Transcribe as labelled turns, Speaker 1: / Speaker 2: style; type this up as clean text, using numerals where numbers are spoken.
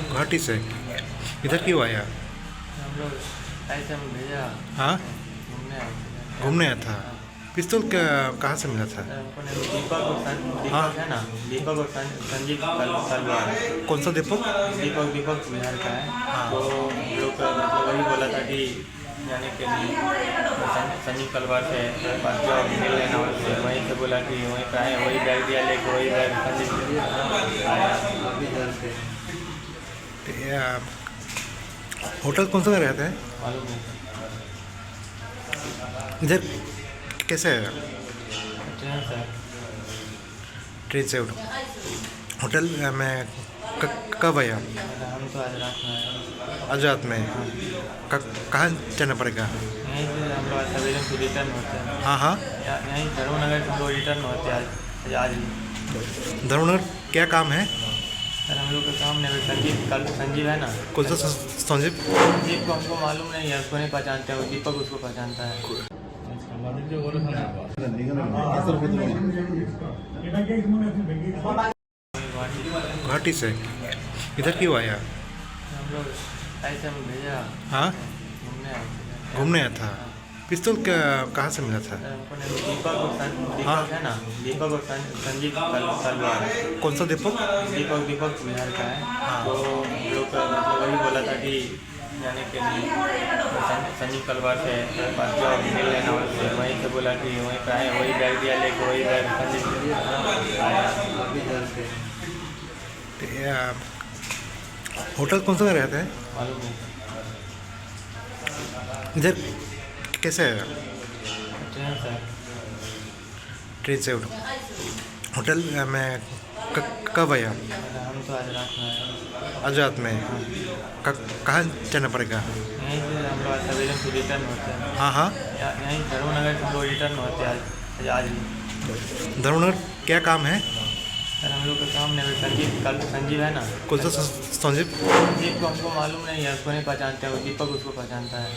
Speaker 1: गुवाहाटी से इधर क्यों आया?
Speaker 2: हम लोग ऐसे हम भेजा
Speaker 1: हाँ,
Speaker 2: घूमने आए थे।
Speaker 1: घूमने आया था। पिस्तौल कहाँ से मिला था?
Speaker 2: हमको ने दीपक
Speaker 1: हाँ।
Speaker 2: है ना, दीपक और संजीव तलवार।
Speaker 1: कौन सा दीपक?
Speaker 2: दीपक बिहार का है।
Speaker 1: हाँ।
Speaker 2: तो हम लोग का मतलब वही बोला था कि जाने के लिए संजीव तलवार से पास जॉब मिल लेना, और फिर वहीं से बोला कि वहीं का है, वही बैग दिया लेके वही बैग संजीव के लिए आया अभी घर से।
Speaker 1: होटल कौन सा में रहता है?
Speaker 2: मालूम नहीं
Speaker 1: इधर कैसे आया?
Speaker 2: ट्रेन से।
Speaker 1: ट्रेन से होटल में कब आया?
Speaker 2: हम तो आज रात में आए।
Speaker 1: आज रात में। कहाँ जाना पड़ेगा?
Speaker 2: यहीं से हम लोग आज सवेरे से रिटर्न होते हैं।
Speaker 1: हाँ हाँ,
Speaker 2: यहीं धर्मनगर से हम लोग रिटर्न होते हैं आज ही।
Speaker 1: धर्मनगर क्या काम है?
Speaker 2: सर हम लोग का काम नहीं, संजीव है ना।
Speaker 1: कौन सा संजीव?
Speaker 2: संजीव को हमको मालूम नहीं है, उसको नहीं पहचानते हैं, वो दीपक उसको पहचानता है।
Speaker 1: गुवाहाटी से इधर क्यों आया?
Speaker 2: हम लोग ऐसे हम भेजा
Speaker 1: हाँ,
Speaker 2: घूमने आए थे।
Speaker 1: घूमने आया था। पिस्तौल कहाँ से मिला था?
Speaker 2: हमको ने दीपक
Speaker 1: हाँ।
Speaker 2: है ना, दीपक और संजीव तलवार।
Speaker 1: कौन सा दीपक?
Speaker 2: दीपक बिहार का है।
Speaker 1: हाँ।
Speaker 2: तो हम लोग का मतलब वही बोला था कि जाने के लिए संजीव तलवार से पास जॉब मिल लेना, और फिर वहीं से बोला कि वहीं का है, वही बैग दिया लेके वही बैग संजीव के लिए आया अभी घर से।
Speaker 1: होटल कौन सा में रहता है?
Speaker 2: मालूम नहीं
Speaker 1: इधर कैसे आया?
Speaker 2: ट्रेन से।
Speaker 1: ट्रेन से होटल में कब आया?
Speaker 2: हम तो आज रात में आए।
Speaker 1: आज रात में। कहाँ जाना पड़ेगा?
Speaker 2: यहीं से हम लोग आज सवेरे से रिटर्न होते हैं।
Speaker 1: हाँ हाँ,
Speaker 2: यहीं धर्मनगर से हम लोग रिटर्न होते हैं आज ही।
Speaker 1: धर्मनगर क्या काम है?
Speaker 2: सर हम लोग का काम नहीं, संजीव है ना।
Speaker 1: कौन सा संजीव?
Speaker 2: संजीव को हमको मालूम नहीं है, उसको नहीं पहचानते हैं, वो दीपक उसको पहचानता है।